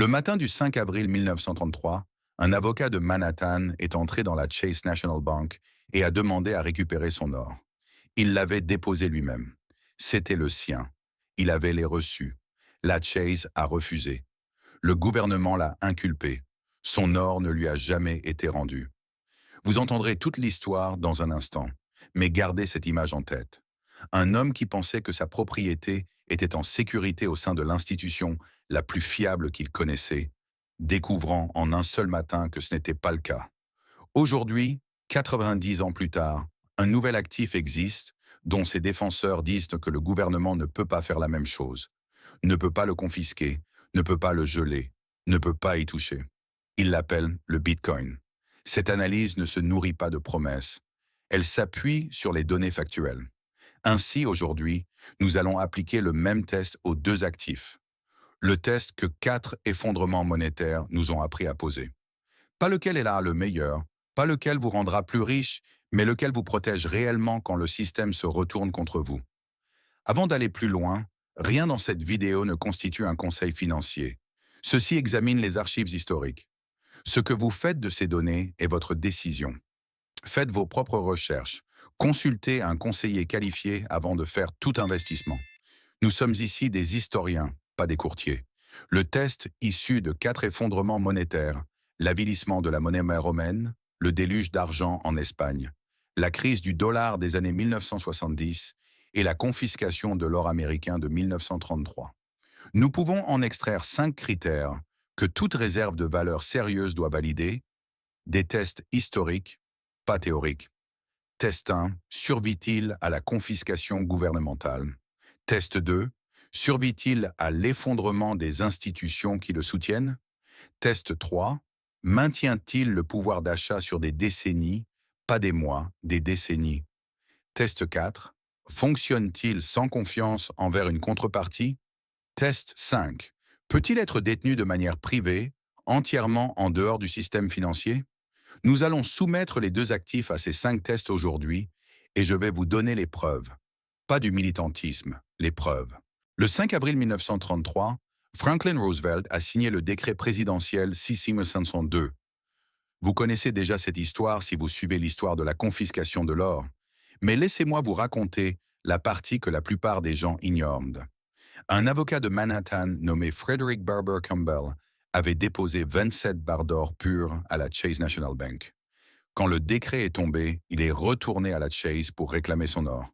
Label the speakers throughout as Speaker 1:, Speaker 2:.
Speaker 1: Le matin du 5 avril 1933, un avocat de Manhattan est entré dans la Chase National Bank et a demandé à récupérer son or. Il l'avait déposé lui-même. C'était le sien. Il avait les reçus. La Chase a refusé. Le gouvernement l'a inculpé. Son or ne lui a jamais été rendu. Vous entendrez toute l'histoire dans un instant, mais gardez cette image en tête. Un homme qui pensait que sa propriété était en sécurité au sein de l'institution la plus fiable qu'il connaissait, découvrant en un seul matin que ce n'était pas le cas. Aujourd'hui, 90 ans plus tard, un nouvel actif existe dont ses défenseurs disent que le gouvernement ne peut pas faire la même chose, ne peut pas le confisquer, ne peut pas le geler, ne peut pas y toucher. Ils l'appellent le Bitcoin. Cette analyse ne se nourrit pas de promesses. Elle s'appuie sur les données factuelles. Ainsi, aujourd'hui, nous allons appliquer le même test aux deux actifs. Le test que 4 effondrements monétaires nous ont appris à poser. Pas lequel est là le meilleur, pas lequel vous rendra plus riche, mais lequel vous protège réellement quand le système se retourne contre vous. Avant d'aller plus loin, rien dans cette vidéo ne constitue un conseil financier. Ceci examine les archives historiques. Ce que vous faites de ces données est votre décision. Faites vos propres recherches. Consultez un conseiller qualifié avant de faire tout investissement. Nous sommes ici des historiens, pas des courtiers. Le test issu de 4 effondrements monétaires, l'avilissement de la monnaie romaine, le déluge d'argent en Espagne, la crise du dollar des années 1970 et la confiscation de l'or américain de 1933. Nous pouvons en extraire 5 critères que toute réserve de valeur sérieuse doit valider, des tests historiques, pas théoriques. Test 1, survit-il à la confiscation gouvernementale? Test 2, survit-il à l'effondrement des institutions qui le soutiennent? Test 3, maintient-il le pouvoir d'achat sur des décennies, pas des mois, des décennies? Test 4, fonctionne-t-il sans confiance envers une contrepartie? Test 5, peut-il être détenu de manière privée, entièrement en dehors du système financier? Nous allons soumettre les deux actifs à ces 5 tests aujourd'hui et je vais vous donner les preuves. Pas du militantisme, les preuves. Le 5 avril 1933, Franklin Roosevelt a signé le décret présidentiel C-502. Vous connaissez déjà cette histoire si vous suivez l'histoire de la confiscation de l'or, mais laissez-moi vous raconter la partie que la plupart des gens ignorent. Un avocat de Manhattan nommé Frederick Barber Campbell avait déposé 27 barres d'or pures à la Chase National Bank. Quand le décret est tombé, il est retourné à la Chase pour réclamer son or.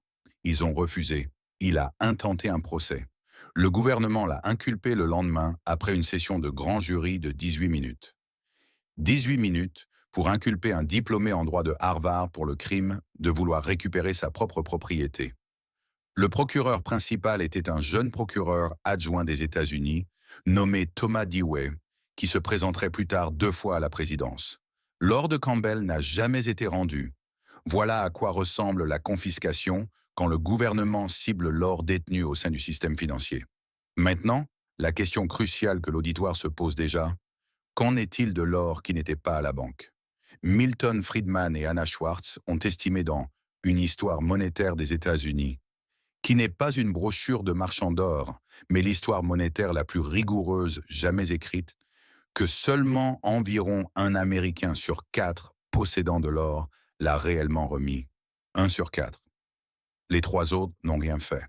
Speaker 1: Ils ont refusé. Il a intenté un procès. Le gouvernement l'a inculpé le lendemain après une session de grand jury de 18 minutes. 18 minutes pour inculper un diplômé en droit de Harvard pour le crime de vouloir récupérer sa propre propriété. Le procureur principal était un jeune procureur adjoint des États-Unis, nommé Thomas Dewey, qui se présenterait plus tard 2 fois à la présidence. L'or de Campbell n'a jamais été rendu. Voilà à quoi ressemble la confiscation quand le gouvernement cible l'or détenu au sein du système financier. Maintenant, la question cruciale que l'auditoire se pose déjà, qu'en est-il de l'or qui n'était pas à la banque? Milton Friedman et Anna Schwartz ont estimé dans Une histoire monétaire des États-Unis, qui n'est pas une brochure de marchand d'or, mais l'histoire monétaire la plus rigoureuse jamais écrite, que seulement environ un Américain sur 4 possédant de l'or l'a réellement remis. 1 sur 4. Les 3 autres n'ont rien fait.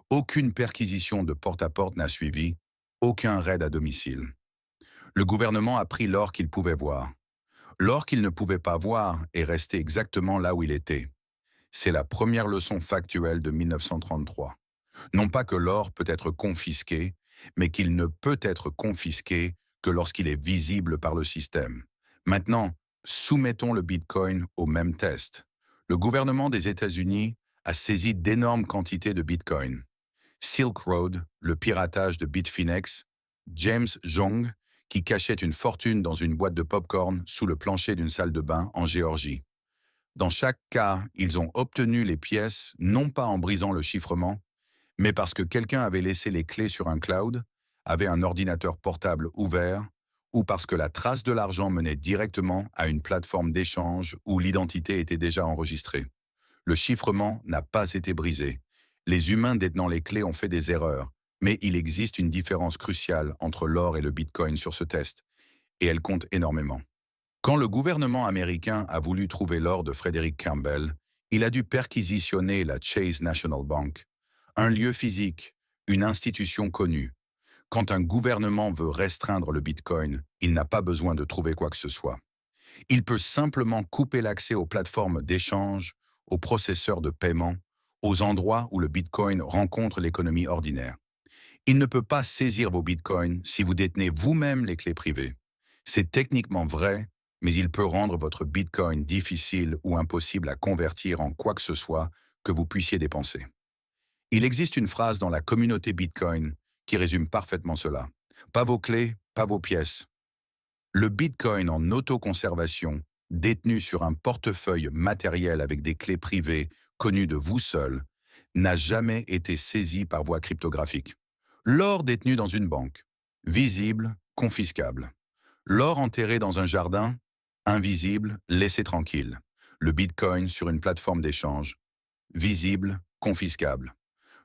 Speaker 1: Aucune perquisition de porte-à-porte n'a suivi, aucun raid à domicile. Le gouvernement a pris l'or qu'il pouvait voir. L'or qu'il ne pouvait pas voir est resté exactement là où il était. C'est la première leçon factuelle de 1933. Non pas que l'or peut être confisqué, mais qu'il ne peut être confisqué que lorsqu'il est visible par le système. Maintenant, soumettons le Bitcoin au même test. Le gouvernement des États-Unis a saisi d'énormes quantités de Bitcoin. Silk Road, le piratage de Bitfinex, James Jong, qui cachait une fortune dans une boîte de pop-corn sous le plancher d'une salle de bain en Géorgie. Dans chaque cas, ils ont obtenu les pièces non pas en brisant le chiffrement, mais parce que quelqu'un avait laissé les clés sur un cloud, avait un ordinateur portable ouvert, ou parce que la trace de l'argent menait directement à une plateforme d'échange où l'identité était déjà enregistrée. Le chiffrement n'a pas été brisé. Les humains détenant les clés ont fait des erreurs, Mais il existe une différence cruciale entre l'or et le Bitcoin sur ce test, et elle compte énormément. Quand le gouvernement américain a voulu trouver l'or de Frederick Campbell, il a dû perquisitionner la Chase National Bank, un lieu physique, une institution connue. Quand un gouvernement veut restreindre le Bitcoin, il n'a pas besoin de trouver quoi que ce soit. Il peut simplement couper l'accès aux plateformes d'échange, aux processeurs de paiement, aux endroits où le Bitcoin rencontre l'économie ordinaire. Il ne peut pas saisir vos Bitcoins si vous détenez vous-même les clés privées. C'est techniquement vrai, mais il peut rendre votre Bitcoin difficile ou impossible à convertir en quoi que ce soit que vous puissiez dépenser. Il existe une phrase dans la communauté Bitcoin qui résume parfaitement cela. Pas vos clés, pas vos pièces. Le Bitcoin en autoconservation, détenu sur un portefeuille matériel avec des clés privées connues de vous seul, n'a jamais été saisi par voie cryptographique. L'or détenu dans une banque, visible, confiscable. L'or enterré dans un jardin, invisible, laissé tranquille. Le Bitcoin sur une plateforme d'échange, visible, confiscable.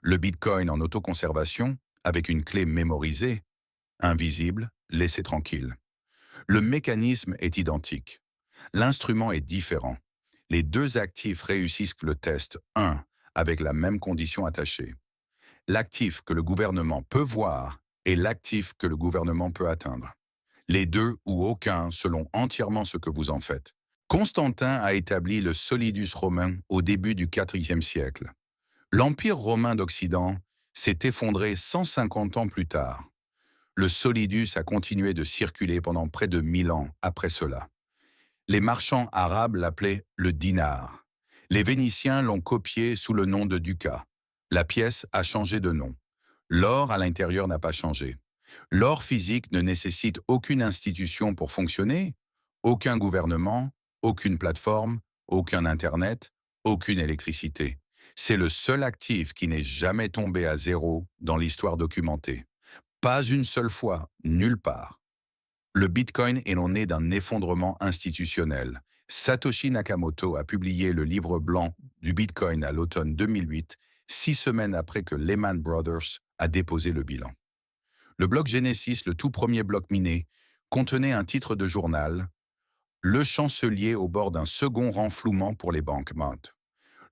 Speaker 1: Le Bitcoin en autoconservation, avec une clé mémorisée, invisible, laissé tranquille. Le mécanisme est identique. L'instrument est différent. Les deux actifs réussissent le test 1 avec la même condition attachée. L'actif que le gouvernement peut voir et l'actif que le gouvernement peut atteindre. Les deux ou aucun selon entièrement ce que vous en faites. Constantin a établi le solidus romain au début du IVe siècle. L'Empire romain d'Occident s'est effondré 150 ans plus tard. Le solidus a continué de circuler pendant près de 1000 ans après cela. Les marchands arabes l'appelaient le dinar. Les Vénitiens l'ont copié sous le nom de ducat. La pièce a changé de nom. L'or à l'intérieur n'a pas changé. L'or physique ne nécessite aucune institution pour fonctionner, aucun gouvernement, aucune plateforme, aucun Internet, aucune électricité. C'est le seul actif qui n'est jamais tombé à zéro dans l'histoire documentée. Pas une seule fois, nulle part. Le Bitcoin est né d'un effondrement institutionnel. Satoshi Nakamoto a publié le livre blanc du Bitcoin à l'automne 2008, 6 semaines après que Lehman Brothers a déposé le bilan. Le bloc Genesis, le tout premier bloc miné, contenait un titre de journal, Le chancelier au bord d'un second renflouement pour les banques.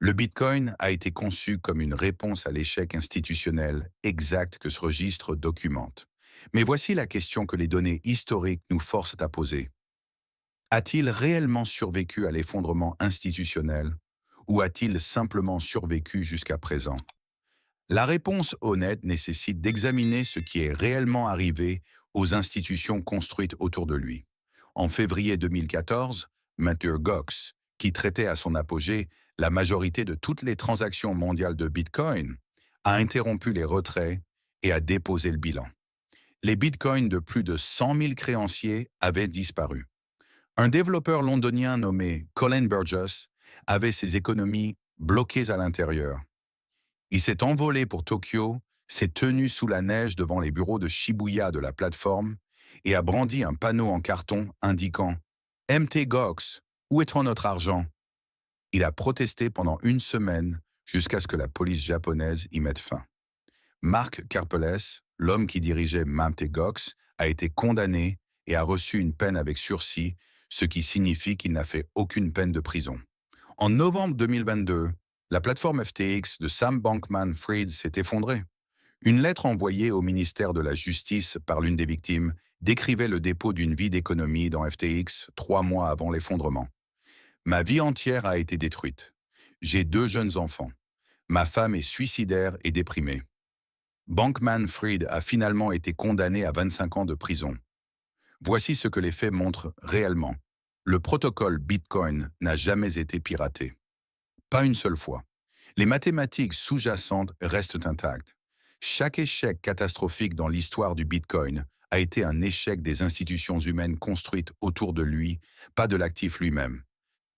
Speaker 1: Le Bitcoin a été conçu comme une réponse à l'échec institutionnel exact que ce registre documente. Mais voici la question que les données historiques nous forcent à poser. A-t-il réellement survécu à l'effondrement institutionnel ou a-t-il simplement survécu jusqu'à présent? La réponse honnête nécessite d'examiner ce qui est réellement arrivé aux institutions construites autour de lui. En février 2014, Mt. Gox, qui traitait à son apogée la majorité de toutes les transactions mondiales de Bitcoin, a interrompu les retraits et a déposé le bilan. Les Bitcoins de plus de 100 000 créanciers avaient disparu. Un développeur londonien nommé Colin Burgess avait ses économies bloquées à l'intérieur. Il s'est envolé pour Tokyo, s'est tenu sous la neige devant les bureaux de Shibuya de la plateforme et a brandi un panneau en carton indiquant « Mt. Gox, où est notre argent ?» Il a protesté pendant 1 semaine jusqu'à ce que la police japonaise y mette fin. Mark Karpeles, l'homme qui dirigeait Mt. Gox, a été condamné et a reçu une peine avec sursis, ce qui signifie qu'il n'a fait aucune peine de prison. En novembre 2022, la plateforme FTX de Sam Bankman-Fried s'est effondrée. Une lettre envoyée au ministère de la Justice par l'une des victimes décrivait le dépôt d'une vie d'économie dans FTX 3 mois avant l'effondrement. Ma vie entière a été détruite. J'ai 2 jeunes enfants. Ma femme est suicidaire et déprimée. Bankman-Fried a finalement été condamné à 25 ans de prison. Voici ce que les faits montrent réellement. Le protocole Bitcoin n'a jamais été piraté. Pas une seule fois. Les mathématiques sous-jacentes restent intactes. Chaque échec catastrophique dans l'histoire du Bitcoin a été un échec des institutions humaines construites autour de lui, pas de l'actif lui-même.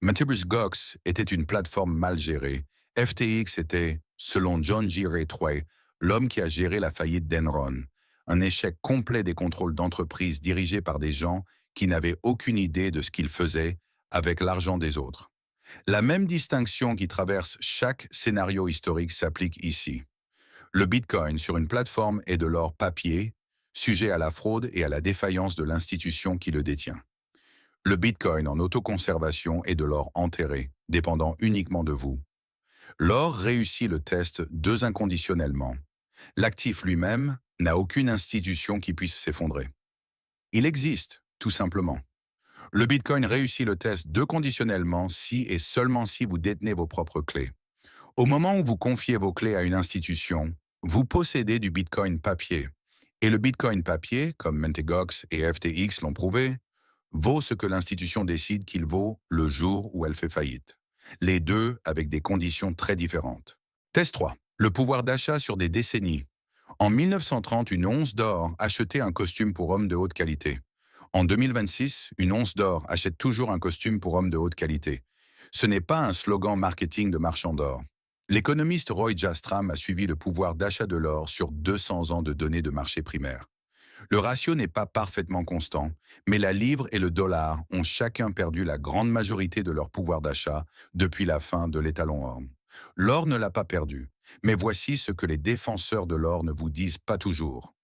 Speaker 1: Mt. Gox était une plateforme mal gérée. FTX était, selon John G. Ray Troy, l'homme qui a géré la faillite d'Enron, un échec complet des contrôles d'entreprises dirigés par des gens qui n'avaient aucune idée de ce qu'ils faisaient avec l'argent des autres. La même distinction qui traverse chaque scénario historique s'applique ici. Le Bitcoin sur une plateforme est de l'or papier, sujet à la fraude et à la défaillance de l'institution qui le détient. Le Bitcoin en autoconservation est de l'or enterré, dépendant uniquement de vous. L'or réussit le test deux inconditionnellement. L'actif lui-même n'a aucune institution qui puisse s'effondrer. Il existe, tout simplement. Le Bitcoin réussit le test deux conditionnellement si et seulement si vous détenez vos propres clés. Au moment où vous confiez vos clés à une institution, vous possédez du Bitcoin papier. Et le Bitcoin papier, comme Mt. et FTX l'ont prouvé, vaut ce que l'institution décide qu'il vaut le jour où elle fait faillite. Les deux avec des conditions très différentes. Test 3. Le pouvoir d'achat sur des décennies. En 1930, une once d'or achetait un costume pour homme de haute qualité. En 2026, une once d'or achète toujours un costume pour homme de haute qualité. Ce n'est pas un slogan marketing de marchand d'or. L'économiste Roy Jastram a suivi le pouvoir d'achat de l'or sur 200 ans de données de marché primaire. Le ratio n'est pas parfaitement constant, mais la livre et le dollar ont chacun perdu la grande majorité de leur pouvoir d'achat depuis la fin de l'étalon or. L'or ne l'a pas perdu, mais voici ce que les défenseurs de l'or ne vous disent pas toujours.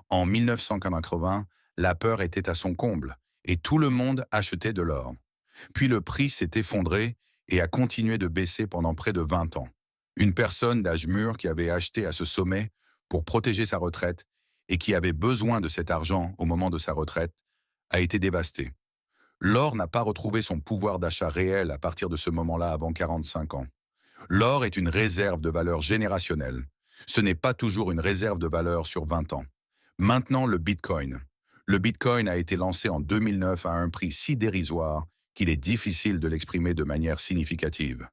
Speaker 1: En 1980, la peur était à son comble et tout le monde achetait de l'or. Puis le prix s'est effondré et a continué de baisser pendant près de 20 ans. Une personne d'âge mûr qui avait acheté à ce sommet pour protéger sa retraite et qui avait besoin de cet argent au moment de sa retraite, a été dévastée. L'or n'a pas retrouvé son pouvoir d'achat réel à partir de ce moment-là avant 45 ans. L'or est une réserve de valeur générationnelle. Ce n'est pas toujours une réserve de valeur sur 20 ans. Maintenant, le Bitcoin. Le Bitcoin a été lancé en 2009 à un prix si dérisoire qu'il est difficile de l'exprimer de manière significative.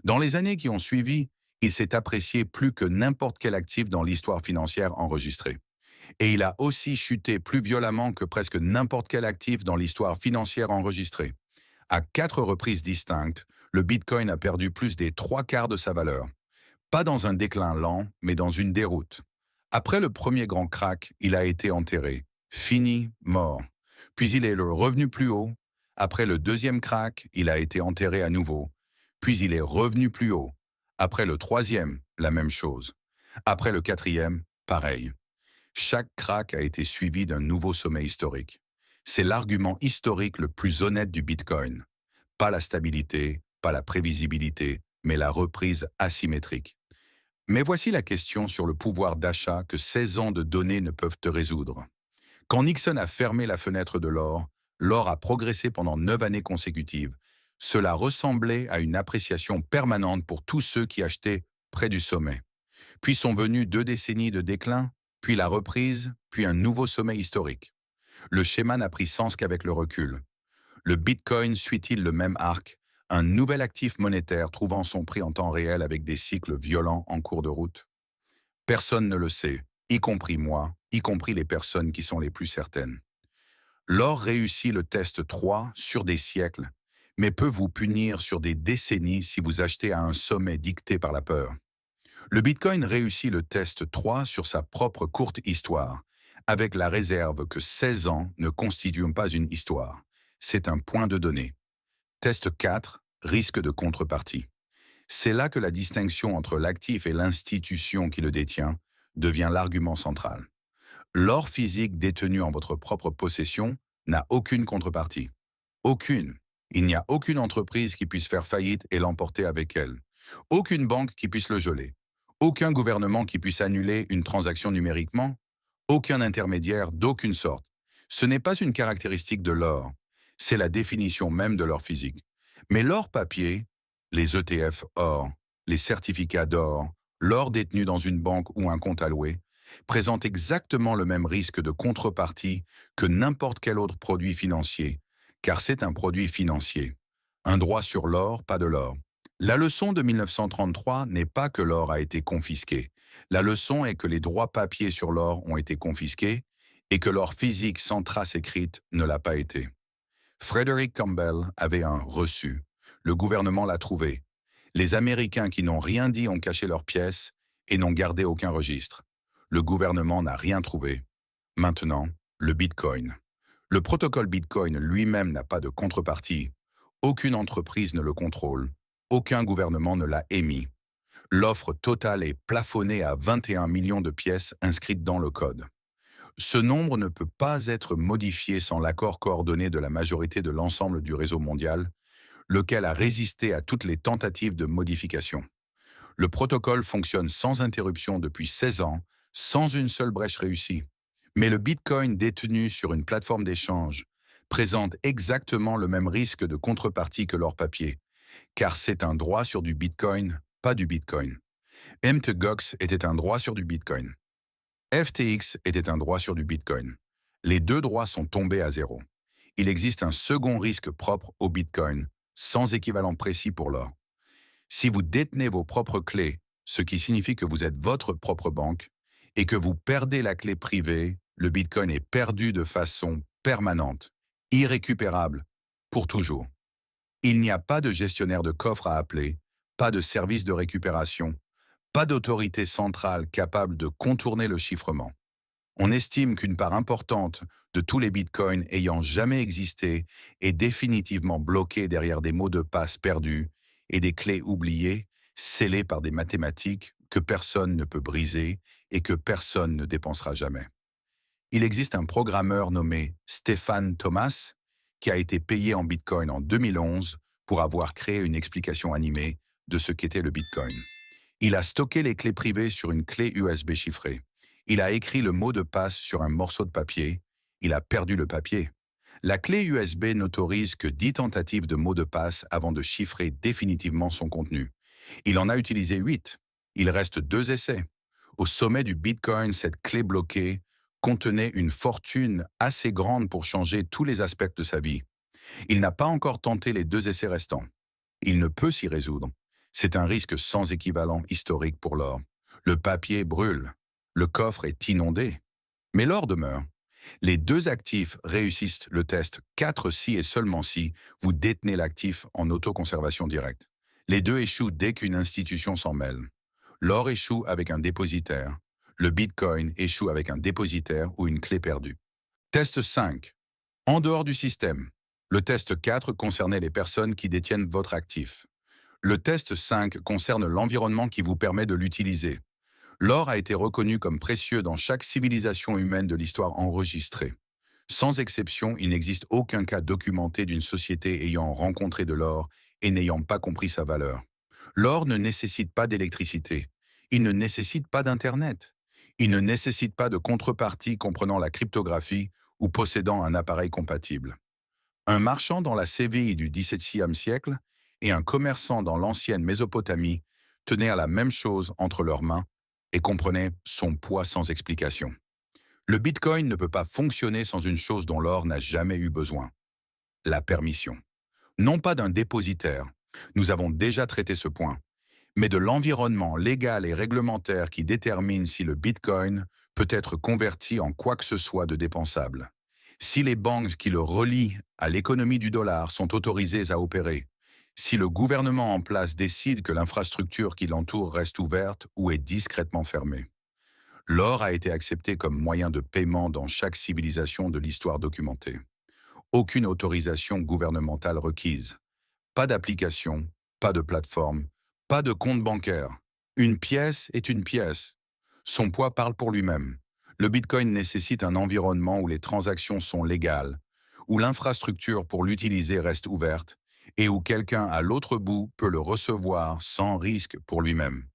Speaker 1: Dans les années qui ont suivi, il s'est apprécié plus que n'importe quel actif dans l'histoire financière enregistrée. Et il a aussi chuté plus violemment que presque n'importe quel actif dans l'histoire financière enregistrée. À 4 reprises distinctes, le Bitcoin a perdu plus des 3/4 de sa valeur. Pas dans un déclin lent, mais dans une déroute. Après le premier grand crack, il a été enterré. Fini, mort. Puis il est revenu plus haut. Après le deuxième crack, il a été enterré à nouveau. Puis il est revenu plus haut. Après le troisième, la même chose. Après le quatrième, pareil. Chaque crack a été suivi d'un nouveau sommet historique. C'est l'argument historique le plus honnête du Bitcoin. Pas la stabilité, pas la prévisibilité, mais la reprise asymétrique. Mais voici la question sur le pouvoir d'achat que 16 ans de données ne peuvent te résoudre. Quand Nixon a fermé la fenêtre de l'or a progressé pendant 9 années consécutives. Cela ressemblait à une appréciation permanente pour tous ceux qui achetaient près du sommet. Puis sont venues 2 décennies de déclin, puis la reprise, puis un nouveau sommet historique. Le schéma n'a pris sens qu'avec le recul. Le Bitcoin suit-il le même arc, un nouvel actif monétaire trouvant son prix en temps réel avec des cycles violents en cours de route? Personne ne le sait, y compris moi, y compris les personnes qui sont les plus certaines. L'or réussit le test 3 sur des siècles, mais peut vous punir sur des décennies si vous achetez à un sommet dicté par la peur. Le Bitcoin réussit le test 3 sur sa propre courte histoire, avec la réserve que 16 ans ne constituent pas une histoire. C'est un point de données. Test 4, risque de contrepartie. C'est là que la distinction entre l'actif et l'institution qui le détient devient l'argument central. L'or physique détenu en votre propre possession n'a aucune contrepartie. Aucune. Il n'y a aucune entreprise qui puisse faire faillite et l'emporter avec elle. Aucune banque qui puisse le geler. Aucun gouvernement qui puisse annuler une transaction numériquement. Aucun intermédiaire d'aucune sorte. Ce n'est pas une caractéristique de l'or. C'est la définition même de l'or physique. Mais l'or papier, les ETF or, les certificats d'or, l'or détenu dans une banque ou un compte alloué, présente exactement le même risque de contrepartie que n'importe quel autre produit financier, car c'est un produit financier. Un droit sur l'or, pas de l'or. La leçon de 1933 n'est pas que l'or a été confisqué. La leçon est que les droits papiers sur l'or ont été confisqués et que l'or physique sans trace écrite ne l'a pas été. Frederick Campbell avait un reçu. Le gouvernement l'a trouvé. Les Américains qui n'ont rien dit ont caché leurs pièces et n'ont gardé aucun registre. Le gouvernement n'a rien trouvé. Maintenant, le Bitcoin. Le protocole Bitcoin lui-même n'a pas de contrepartie. Aucune entreprise ne le contrôle. Aucun gouvernement ne l'a émis. L'offre totale est plafonnée à 21 millions de pièces inscrites dans le code. Ce nombre ne peut pas être modifié sans l'accord coordonné de la majorité de l'ensemble du réseau mondial, lequel a résisté à toutes les tentatives de modification. Le protocole fonctionne sans interruption depuis 16 ans, sans une seule brèche réussie. Mais le Bitcoin détenu sur une plateforme d'échange présente exactement le même risque de contrepartie que l'or papier, car c'est un droit sur du Bitcoin, pas du Bitcoin. Mt. Gox était un droit sur du Bitcoin. FTX était un droit sur du Bitcoin. Les deux droits sont tombés à zéro. Il existe un second risque propre au Bitcoin, sans équivalent précis pour l'or. Si vous détenez vos propres clés, ce qui signifie que vous êtes votre propre banque, et que vous perdez la clé privée, le Bitcoin est perdu de façon permanente, irrécupérable, pour toujours. Il n'y a pas de gestionnaire de coffre à appeler, pas de service de récupération, pas d'autorité centrale capable de contourner le chiffrement. On estime qu'une part importante de tous les bitcoins ayant jamais existé est définitivement bloquée derrière des mots de passe perdus et des clés oubliées, scellées par des mathématiques que personne ne peut briser et que personne ne dépensera jamais. Il existe un programmeur nommé Stefan Thomas qui a été payé en bitcoin en 2011 pour avoir créé une explication animée de ce qu'était le bitcoin. Il a stocké les clés privées sur une clé USB chiffrée. Il a écrit le mot de passe sur un morceau de papier. Il a perdu le papier. La clé USB n'autorise que 10 tentatives de mots de passe avant de chiffrer définitivement son contenu. Il en a utilisé 8. Il reste 2 essais. Au sommet du Bitcoin, cette clé bloquée contenait une fortune assez grande pour changer tous les aspects de sa vie. Il n'a pas encore tenté les 2 essais restants. Il ne peut s'y résoudre. C'est un risque sans équivalent historique pour l'or. Le papier brûle. Le coffre est inondé. Mais l'or demeure. Les 2 actifs réussissent le test 4 si et seulement si vous détenez l'actif en autoconservation directe. Les 2 échouent dès qu'une institution s'en mêle. L'or échoue avec un dépositaire. Le Bitcoin échoue avec un dépositaire ou une clé perdue. Test 5. En dehors du système. Le test 4 concernait les personnes qui détiennent votre actif. Le test 5 concerne l'environnement qui vous permet de l'utiliser. L'or a été reconnu comme précieux dans chaque civilisation humaine de l'histoire enregistrée. Sans exception, il n'existe aucun cas documenté d'une société ayant rencontré de l'or et n'ayant pas compris sa valeur. L'or ne nécessite pas d'électricité. Il ne nécessite pas d'Internet. Il ne nécessite pas de contrepartie comprenant la cryptographie ou possédant un appareil compatible. Un marchand dans la Séville du XVIIe siècle et un commerçant dans l'ancienne Mésopotamie tenaient à la même chose entre leurs mains et comprenaient son poids sans explication. Le Bitcoin ne peut pas fonctionner sans une chose dont l'or n'a jamais eu besoin. La permission. Non pas d'un dépositaire, nous avons déjà traité ce point, mais de l'environnement légal et réglementaire qui détermine si le Bitcoin peut être converti en quoi que ce soit de dépensable. Si les banques qui le relient à l'économie du dollar sont autorisées à opérer, si le gouvernement en place décide que l'infrastructure qui l'entoure reste ouverte ou est discrètement fermée. L'or a été accepté comme moyen de paiement dans chaque civilisation de l'histoire documentée. Aucune autorisation gouvernementale requise. Pas d'application, pas de plateforme, pas de compte bancaire. Une pièce est une pièce. Son poids parle pour lui-même. Le Bitcoin nécessite un environnement où les transactions sont légales, où l'infrastructure pour l'utiliser reste ouverte et où quelqu'un à l'autre bout peut le recevoir sans risque pour lui-même.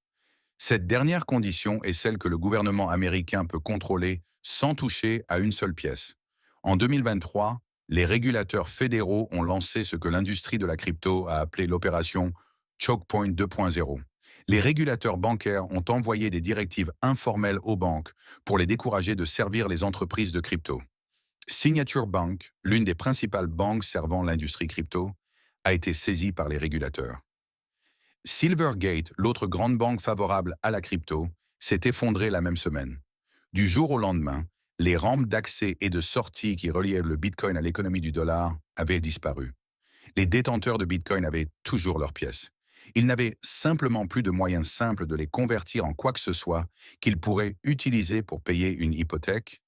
Speaker 1: Cette dernière condition est celle que le gouvernement américain peut contrôler sans toucher à une seule pièce. En 2023, les régulateurs fédéraux ont lancé ce que l'industrie de la crypto a appelé l'opération Choke Point 2.0. Les régulateurs bancaires ont envoyé des directives informelles aux banques pour les décourager de servir les entreprises de crypto. Signature Bank, l'une des principales banques servant l'industrie crypto, a été saisie par les régulateurs. Silvergate, l'autre grande banque favorable à la crypto, s'est effondrée la même semaine. Du jour au lendemain, les rampes d'accès et de sortie qui reliaient le Bitcoin à l'économie du dollar avaient disparu. Les détenteurs de Bitcoin avaient toujours leurs pièces. Ils n'avaient simplement plus de moyens simples de les convertir en quoi que ce soit qu'ils pourraient utiliser pour payer une hypothèque,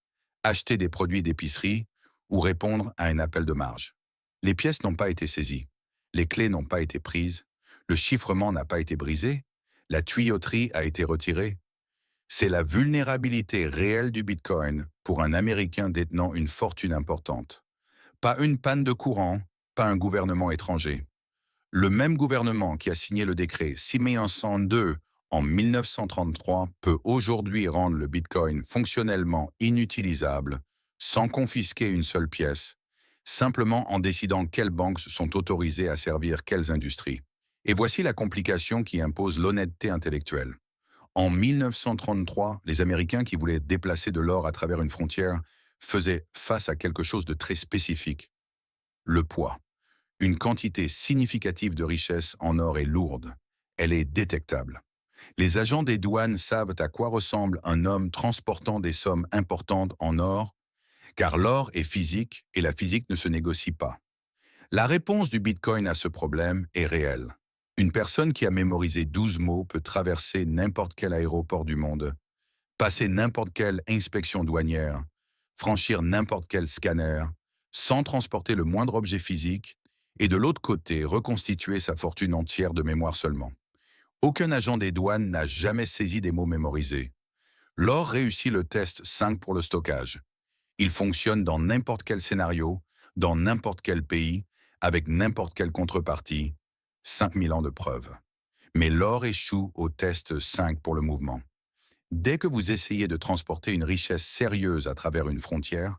Speaker 1: acheter des produits d'épicerie ou répondre à un appel de marge. Les pièces n'ont pas été saisies. Les clés n'ont pas été prises. Le chiffrement n'a pas été brisé, La tuyauterie a été retirée. C'est la vulnérabilité réelle du Bitcoin pour un Américain détenant une fortune importante. Pas une panne de courant, pas un gouvernement étranger. Le même gouvernement qui a signé le décret 6102 en 1933 peut aujourd'hui rendre le Bitcoin fonctionnellement inutilisable, sans confisquer une seule pièce, simplement en décidant quelles banques sont autorisées à servir quelles industries. Et voici la complication qui impose l'honnêteté intellectuelle. En 1933, les Américains qui voulaient déplacer de l'or à travers une frontière faisaient face à quelque chose de très spécifique: le poids. Une quantité significative de richesse en or est lourde. Elle est détectable. Les agents des douanes savent à quoi ressemble un homme transportant des sommes importantes en or, car l'or est physique et la physique ne se négocie pas. La réponse du Bitcoin à ce problème est réelle. Une personne qui a mémorisé 12 mots peut traverser n'importe quel aéroport du monde, passer n'importe quelle inspection douanière, franchir n'importe quel scanner, sans transporter le moindre objet physique, et de l'autre côté, reconstituer sa fortune entière de mémoire seulement. Aucun agent des douanes n'a jamais saisi des mots mémorisés. L'or réussit le test 5 pour le stockage. Il fonctionne dans n'importe quel scénario, dans n'importe quel pays, avec n'importe quelle contrepartie. 5000 ans de preuves. Mais l'or échoue au test 5 pour le mouvement. Dès que vous essayez de transporter une richesse sérieuse à travers une frontière,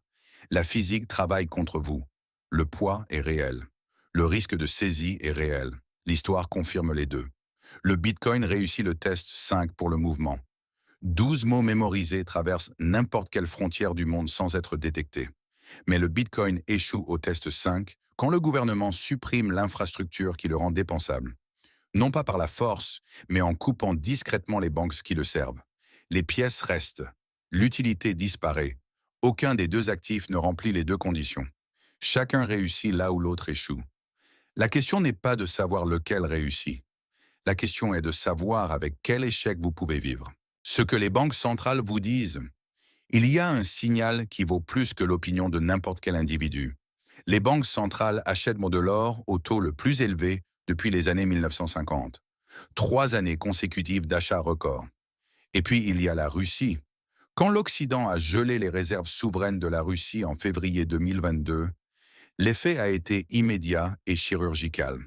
Speaker 1: la physique travaille contre vous. Le poids est réel. Le risque de saisie est réel. L'histoire confirme les deux. Le Bitcoin réussit le test 5 pour le mouvement. 12 mots mémorisés traversent n'importe quelle frontière du monde sans être détectés. Mais le Bitcoin échoue au test 5 quand le gouvernement supprime l'infrastructure qui le rend dépensable. Non pas par la force, mais en coupant discrètement les banques qui le servent. Les pièces restent. L'utilité disparaît. Aucun des deux actifs ne remplit les deux conditions. Chacun réussit là où l'autre échoue. La question n'est pas de savoir lequel réussit. La question est de savoir avec quel échec vous pouvez vivre. Ce que les banques centrales vous disent: il y a un signal qui vaut plus que l'opinion de n'importe quel individu. Les banques centrales achètent de l'or au taux le plus élevé depuis les années 1950. 3 années consécutives d'achats records. Et puis il y a la Russie. Quand l'Occident a gelé les réserves souveraines de la Russie en février 2022, l'effet a été immédiat et chirurgical.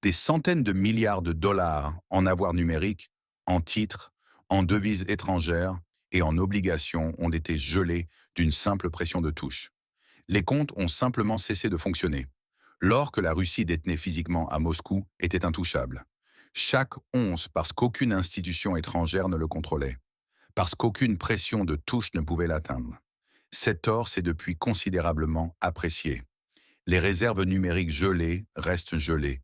Speaker 1: Des centaines de milliards de dollars en avoirs numériques, en titres, en devises étrangères et en obligations ont été gelés d'une simple pression de touche. Les comptes ont simplement cessé de fonctionner. L'or que la Russie détenait physiquement à Moscou était intouchable. Chaque once parce qu'aucune institution étrangère ne le contrôlait, parce qu'aucune pression de touche ne pouvait l'atteindre. Cet or s'est depuis considérablement apprécié. Les réserves numériques gelées restent gelées.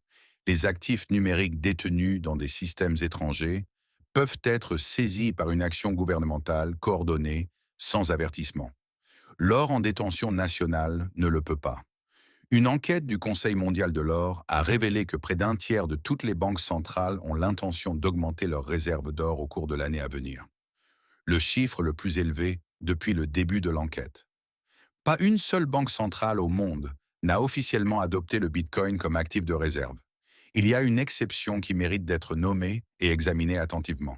Speaker 1: Les actifs numériques détenus dans des systèmes étrangers peuvent être saisis par une action gouvernementale coordonnée, sans avertissement. L'or en détention nationale ne le peut pas. Une enquête du Conseil mondial de l'or a révélé que près d'un tiers de toutes les banques centrales ont l'intention d'augmenter leurs réserves d'or au cours de l'année à venir. Le chiffre le plus élevé depuis le début de l'enquête. Pas une seule banque centrale au monde n'a officiellement adopté le Bitcoin comme actif de réserve. Il y a une exception qui mérite d'être nommée et examinée attentivement.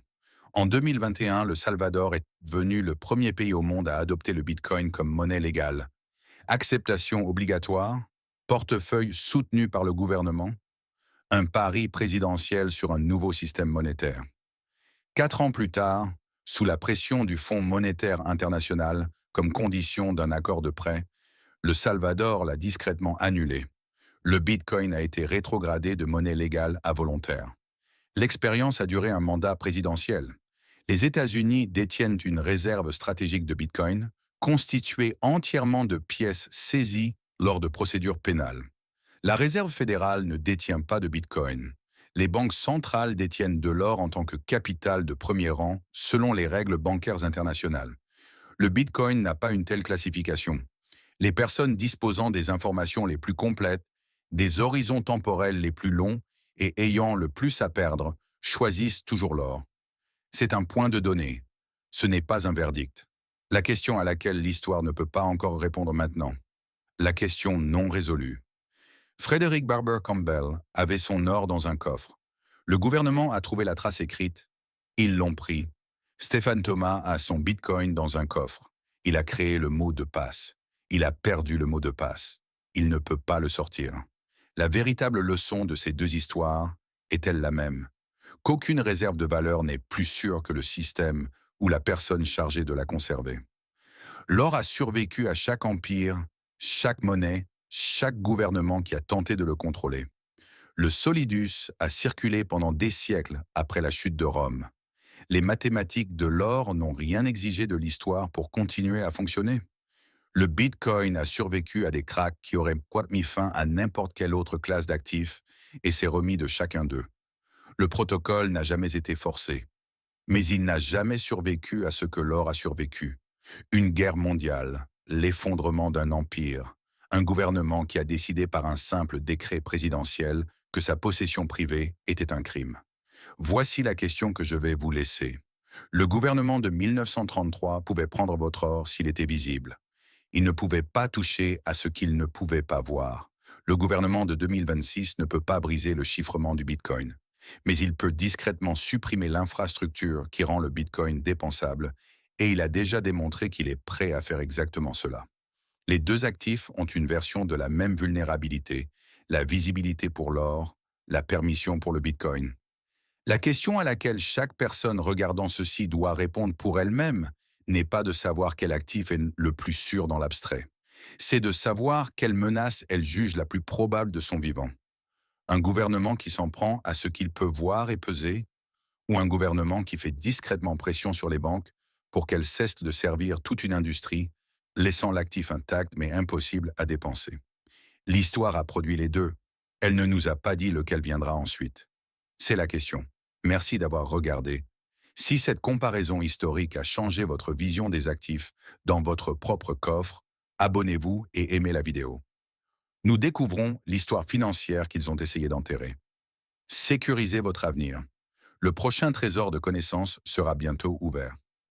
Speaker 1: En 2021, le Salvador est devenu le premier pays au monde à adopter le Bitcoin comme monnaie légale. Acceptation obligatoire, portefeuille soutenu par le gouvernement, un pari présidentiel sur un nouveau système monétaire. 4 ans plus tard, sous la pression du Fonds monétaire international comme condition d'un accord de prêt, le Salvador l'a discrètement annulé. Le Bitcoin a été rétrogradé de monnaie légale à volontaire. L'expérience a duré un mandat présidentiel. Les États-Unis détiennent une réserve stratégique de Bitcoin, constituée entièrement de pièces saisies lors de procédures pénales. La Réserve fédérale ne détient pas de Bitcoin. Les banques centrales détiennent de l'or en tant que capital de premier rang, selon les règles bancaires internationales. Le Bitcoin n'a pas une telle classification. Les personnes disposant des informations les plus complètes, des horizons temporels les plus longs et ayant le plus à perdre, choisissent toujours l'or. C'est un point de données. Ce n'est pas un verdict. La question à laquelle l'histoire ne peut pas encore répondre maintenant. La question non résolue. Frederick Barber Campbell avait son or dans un coffre. Le gouvernement a trouvé la trace écrite, Ils l'ont pris. Stéphane Thomas a son Bitcoin dans un coffre. Il a créé le mot de passe. Il a perdu le mot de passe. Il ne peut pas le sortir. La véritable leçon de ces deux histoires est-elle la même? Qu'aucune réserve de valeur n'est plus sûre que le système ou la personne chargée de la conserver. L'or a survécu à chaque empire, chaque monnaie, chaque gouvernement qui a tenté de le contrôler. Le solidus a circulé pendant des siècles après la chute de Rome. Les mathématiques de l'or n'ont rien exigé de l'histoire pour continuer à fonctionner. Le Bitcoin a survécu à des cracks qui auraient mis fin à n'importe quelle autre classe d'actifs et s'est remis de chacun d'eux. Le protocole n'a jamais été forcé, mais il n'a jamais survécu à ce que l'or a survécu. Une guerre mondiale, l'effondrement d'un empire, un gouvernement qui a décidé par un simple décret présidentiel que sa possession privée était un crime. Voici la question que je vais vous laisser. Le gouvernement de 1933 pouvait prendre votre or s'il était visible. Il ne pouvait pas toucher à ce qu'il ne pouvait pas voir. Le gouvernement de 2026 ne peut pas briser le chiffrement du Bitcoin. Mais il peut discrètement supprimer l'infrastructure qui rend le Bitcoin dépensable, et il a déjà démontré qu'il est prêt à faire exactement cela. Les deux actifs ont une version de la même vulnérabilité, la visibilité pour l'or, la permission pour le Bitcoin. La question à laquelle chaque personne regardant ceci doit répondre pour elle-même n'est pas de savoir quel actif est le plus sûr dans l'abstrait. C'est de savoir quelle menace elle juge la plus probable de son vivant. Un gouvernement qui s'en prend à ce qu'il peut voir et peser, ou un gouvernement qui fait discrètement pression sur les banques pour qu'elles cessent de servir toute une industrie, laissant l'actif intact mais impossible à dépenser. L'histoire a produit les deux. Elle ne nous a pas dit lequel viendra ensuite. C'est la question. Merci d'avoir regardé. Si cette comparaison historique a changé votre vision des actifs dans votre propre coffre, abonnez-vous et aimez la vidéo. Nous découvrons l'histoire financière qu'ils ont essayé d'enterrer. Sécurisez votre avenir. Le prochain trésor de connaissances sera bientôt ouvert.